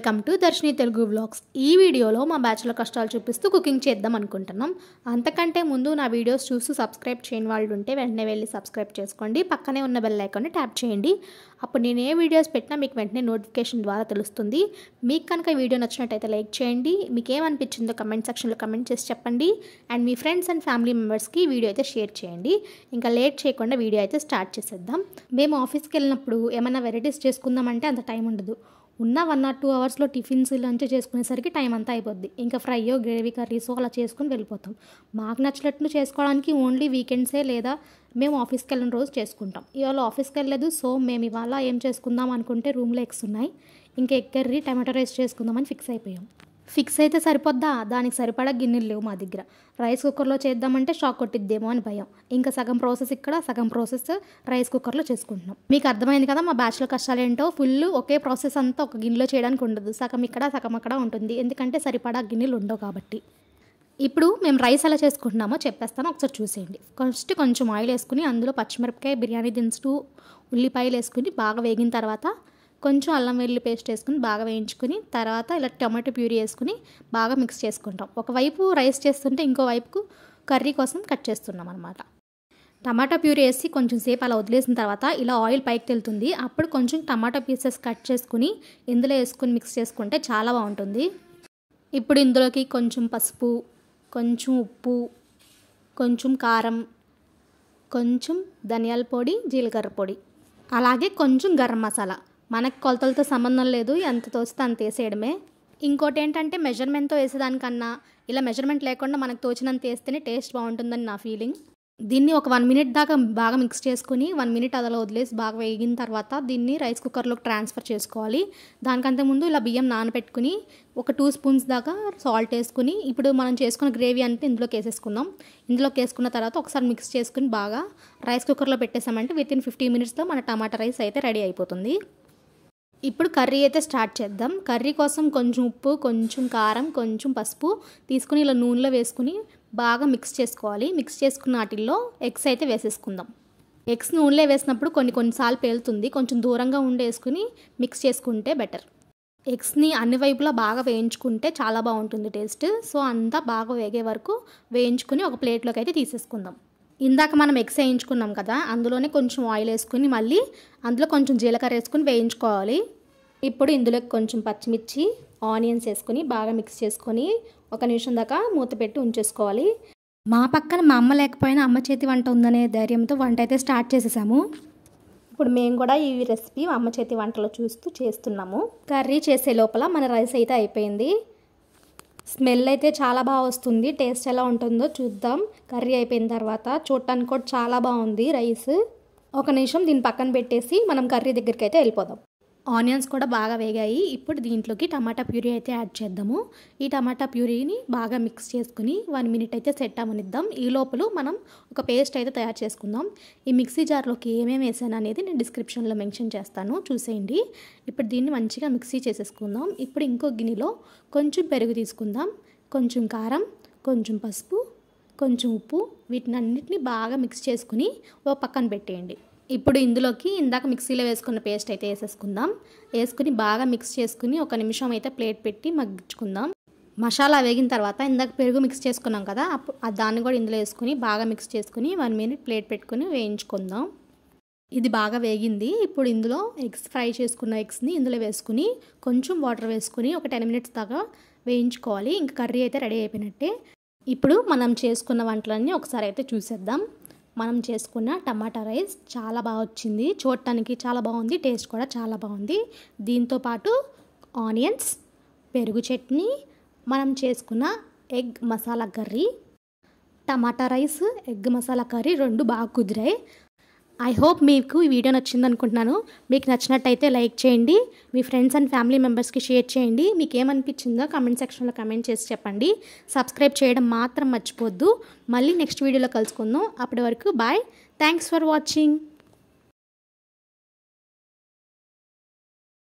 Welcome to Darshini Telugu vlogs. ఈ వీడియోలో మా బ్యాచ్లర్ కష్టాలు చూపిస్తూ కుకింగ్ చేద్దాం అనుకుంటున్నాం. అంతకంటే ముందు నా వీడియోస్ చూస్తూ సబ్స్క్రైబ్ చేయని వాళ్ళు ఉంటే వెంటనే వెళ్ళి సబ్స్క్రైబ్ చేసుకోండి. పక్కనే ఉన్న బెల్ ఐకాన్ని ట్యాప్ చేయండి. అప్పుడు నేను ఏ వీడియోస్ పెట్టినా మీకు వెంటనే నోటిఫికేషన్ ద్వారా తెలుస్తుంది. మీకు కనుక ఈ వీడియో నచ్చినట్టయితే లైక్ చేయండి. మీకు ఏమనిపించిందో కమెంట్ సెక్షన్లో కమెంట్ చేసి చెప్పండి. And me friends and family మెంబర్స్కి వీడియో అయితే షేర్ చేయండి. ఇంకా లేట్ చేయకుండా వీడియో అయితే స్టార్ట్ చేసేద్దాం. మేము ఆఫీస్కి వెళ్ళినప్పుడు ఏమైనా వెరైటీస్ చేసుకుందామంటే అంత టైం ఉండదు. ఉన్న 1 or 2 అవర్స్లో టిఫిన్స్ లంచ్ చేసుకునేసరికి టైం అంతా అయిపోద్ది. ఇంకా ఫ్రైయో గ్రేవీ కర్రీసో అలా చేసుకుని వెళ్ళిపోతాం. మాకు నచ్చినట్లు చేసుకోవడానికి ఓన్లీ వీకెండ్సే లేదా మేము ఆఫీస్కి వెళ్ళిన రోజు చేసుకుంటాం. ఇవాళ ఆఫీస్కి వెళ్ళలేదు, సో మేము ఇవాళ ఏం చేసుకుందాం అనుకుంటే రూమ్లో ఎగ్స్ ఉన్నాయి. ఇంకా ఎగ్ కర్రీ టమాటో రైస్ చేసుకుందామని ఫిక్స్ అయిపోయాం. ఫిక్స్ అయితే సరిపోద్దా, దానికి సరిపడా గిన్నెలు లేవు మా దగ్గర. రైస్ కుక్కర్లో చేద్దామంటే షాక్ కొట్టిద్దేమో అని భయం. ఇంకా సగం ప్రాసెస్ ఇక్కడ, సగం ప్రాసెస్ రైస్ కుక్కర్లో చేసుకుంటున్నాం. మీకు అర్థమైంది కదా మా బ్యాచ్లో కష్టాలు ఏంటో. ఫుల్ ఒకే ప్రాసెస్ అంతా ఒక గిన్నెలో చేయడానికి ఉండదు. సగం ఇక్కడ సగం అక్కడ ఉంటుంది, ఎందుకంటే సరిపడా గిన్నెలు ఉండవు కాబట్టి. ఇప్పుడు మేము రైస్ ఎలా చేసుకుంటున్నామో చెప్పేస్తాను, ఒకసారి చూసేయండి. ఫస్ట్ కొంచెం ఆయిల్ వేసుకుని అందులో పచ్చిమిరపకాయ, బిర్యానీ దినుసులు, ఉల్లిపాయలు వేసుకుని బాగా వేగిన తర్వాత కొంచెం అల్లం వెల్లుల్లి పేస్ట్ వేసుకుని బాగా వేయించుకుని తర్వాత ఇలా టమాటో ప్యూరీ వేసుకుని బాగా మిక్స్ చేసుకుంటాం. ఒకవైపు రైస్ చేస్తుంటే ఇంకో వైపుకు కర్రీ కోసం కట్ చేస్తున్నాం అనమాట. టమాటా ప్యూరీ వేసి కొంచెం సేపు అలా వదిలేసిన తర్వాత ఇలా ఆయిల్ పైకి తెలుతుంది. అప్పుడు కొంచెం టమాటా పీసెస్ కట్ చేసుకుని ఇందులో వేసుకుని మిక్స్ చేసుకుంటే చాలా బాగుంటుంది. ఇప్పుడు ఇందులోకి కొంచెం పసుపు, కొంచెం ఉప్పు, కొంచెం కారం, కొంచెం ధనియాల పొడి, జీలకర్ర పొడి, అలాగే కొంచెం గరం మసాలా. మనకు కొలతలతో సంబంధం లేదు, ఎంత తోస్తే అంత వేసేయడమే. ఇంకోటి ఏంటంటే మెజర్మెంట్తో వేసేదానికన్నా ఇలా మెజర్మెంట్ లేకుండా మనకు తోచినంత వేస్తేనే టేస్ట్ బాగుంటుందని నా ఫీలింగ్. దీన్ని ఒక 1 minute దాకా బాగా మిక్స్ చేసుకుని 1 minute అదలా వదిలేసి బాగా వేగిన తర్వాత దీన్ని రైస్ కుక్కర్లోకి ట్రాన్స్ఫర్ చేసుకోవాలి. దానికంటే ముందు ఇలా బియ్యం నానబెట్టుకుని ఒక 2 spoons దాకా సాల్ట్ వేసుకుని ఇప్పుడు మనం చేసుకున్న గ్రేవీ అంతా ఇందులోకి వేసేసుకుందాం. ఇందులోకి వేసుకున్న తర్వాత ఒకసారి మిక్స్ చేసుకుని బాగా రైస్ కుక్కర్లో పెట్టేసామంటే వితిన్ 15 minutesలో మన టమాటా రైస్ అయితే రెడీ అయిపోతుంది. ఇప్పుడు కర్రీ అయితే స్టార్ట్ చేద్దాం. కర్రీ కోసం కొంచెం ఉప్పు, కొంచెం కారం, కొంచెం పసుపు తీసుకుని ఇలా నూనెలో వేసుకుని బాగా మిక్స్ చేసుకోవాలి. మిక్స్ చేసుకున్న వాటిల్లో ఎగ్స్ అయితే వేసేసుకుందాం. ఎగ్స్ నూనెలో వేసినప్పుడు కొన్నిసార్లు పేలుతుంది, కొంచెం దూరంగా ఉండేసుకుని మిక్స్ చేసుకుంటే బెటర్. ఎగ్స్ని అన్ని వైపులా బాగా వేయించుకుంటే చాలా బాగుంటుంది టేస్ట్. సో అంతా బాగా వేగే వరకు వేయించుకుని ఒక ప్లేట్లోకి అయితే తీసేసుకుందాం. ఇందాక మనం ఎగ్స్ వేయించుకున్నాం కదా, అందులోనే కొంచెం ఆయిల్ వేసుకుని మళ్ళీ అందులో కొంచెం జీలకర్ర వేసుకుని వేయించుకోవాలి. ఇప్పుడు ఇందులోకి కొంచెం పచ్చిమిర్చి, ఆనియన్స్ వేసుకుని బాగా మిక్స్ చేసుకొని 1 నిమిషం దాకా మూత పెట్టి ఉంచేసుకోవాలి. మా పక్కన మా అమ్మ లేకపోయినా అమ్మ చేతి వంట ఉందనే ధైర్యంతో వంట అయితే స్టార్ట్ చేసేసాము. ఇప్పుడు మేము కూడా ఈ రెసిపీ అమ్మ చేతి వంటలో చూస్తూ చేస్తున్నాము. కర్రీ చేసే లోపల మన రైస్ అయితే అయిపోయింది. స్మెల్ అయితే చాలా బాగా వస్తుంది. టేస్ట్ ఎలా ఉంటుందో చూద్దాం. కర్రీ అయిపోయిన తర్వాత చూడటానికి కూడా చాలా బాగుంది రైస్. 1 నిమిషం దీన్ని పక్కన పెట్టేసి మనం కర్రీ దగ్గరికి అయితే వెళ్ళిపోదాం. ఆనియన్స్ కూడా బాగా వేగాయి. ఇప్పుడు దీంట్లోకి టమాటా ప్యూరీ అయితే యాడ్ చేద్దాము. ఈ టమాటా ప్యూరీని బాగా మిక్స్ చేసుకుని 1 minute అయితే సెట్ అవ్వనిద్దాం. ఈ లోపల మనం ఒక పేస్ట్ అయితే తయారు చేసుకుందాం. ఈ మిక్సీ జార్లోకి ఏమేమి వేసాను అనేది నేను డిస్క్రిప్షన్లో మెన్షన్ చేస్తాను, చూసేయండి. ఇప్పుడు దీన్ని మంచిగా మిక్సీ చేసేసుకుందాం. ఇప్పుడు ఇంకో గిన్నెలో కొంచెం పెరుగు తీసుకుందాం, కొంచెం కారం, కొంచెం పసుపు, కొంచెం ఉప్పు, వీటినన్నిటిని బాగా మిక్స్ చేసుకుని ఓ పక్కన పెట్టేయండి. ఇప్పుడు ఇందులోకి ఇందాక మిక్సీలో వేసుకున్న పేస్ట్ అయితే వేసేసుకుందాం. వేసుకుని బాగా మిక్స్ చేసుకుని 1 నిమిషం అయితే ప్లేట్ పెట్టి మగ్గించుకుందాం. మసాలా వేగిన తర్వాత ఇందాక పెరుగు మిక్స్ చేసుకున్నాం కదా, దాన్ని కూడా ఇందులో వేసుకుని బాగా మిక్స్ చేసుకుని 1 minute ప్లేట్ పెట్టుకుని వేయించుకుందాం. ఇది బాగా వేగింది. ఇప్పుడు ఇందులో ఫ్రై చేసుకున్న ఎగ్స్ని ఇందులో వేసుకుని కొంచెం వాటర్ వేసుకుని ఒక 10 minutes దాకా వేయించుకోవాలి. ఇంకా కర్రీ అయితే రెడీ అయిపోయినట్టే. ఇప్పుడు మనం చేసుకున్న వంటలన్నీ ఒకసారి అయితే చూసేద్దాం. మనం చేసుకున్న టమాటా రైస్ చాలా బాగా వచ్చింది, చూడటానికి చాలా బాగుంది, టేస్ట్ కూడా చాలా బాగుంది. దీంతోపాటు ఆనియన్స్, పెరుగు చట్నీ, మనం చేసుకున్న ఎగ్ మసాలా కర్రీ, టమాటా రైస్, ఎగ్ మసాలా కర్రీ 2 బాగా కుదిరాయి. ఐ హోప్ మీకు ఈ వీడియో నచ్చింది అనుకుంటున్నాను. మీకు నచ్చినట్టయితే లైక్ చేయండి, మీ ఫ్రెండ్స్ అండ్ ఫ్యామిలీ మెంబర్స్కి షేర్ చేయండి. మీకు ఏమనిపించిందో కమెంట్ సెక్షన్లో కమెంట్ చేసి చెప్పండి. సబ్స్క్రైబ్ చేయడం మాత్రం మర్చిపోద్దు. మళ్ళీ నెక్స్ట్ వీడియోలో కలుసుకుందాం. అప్పటి వరకు బాయ్. Thanks for watching.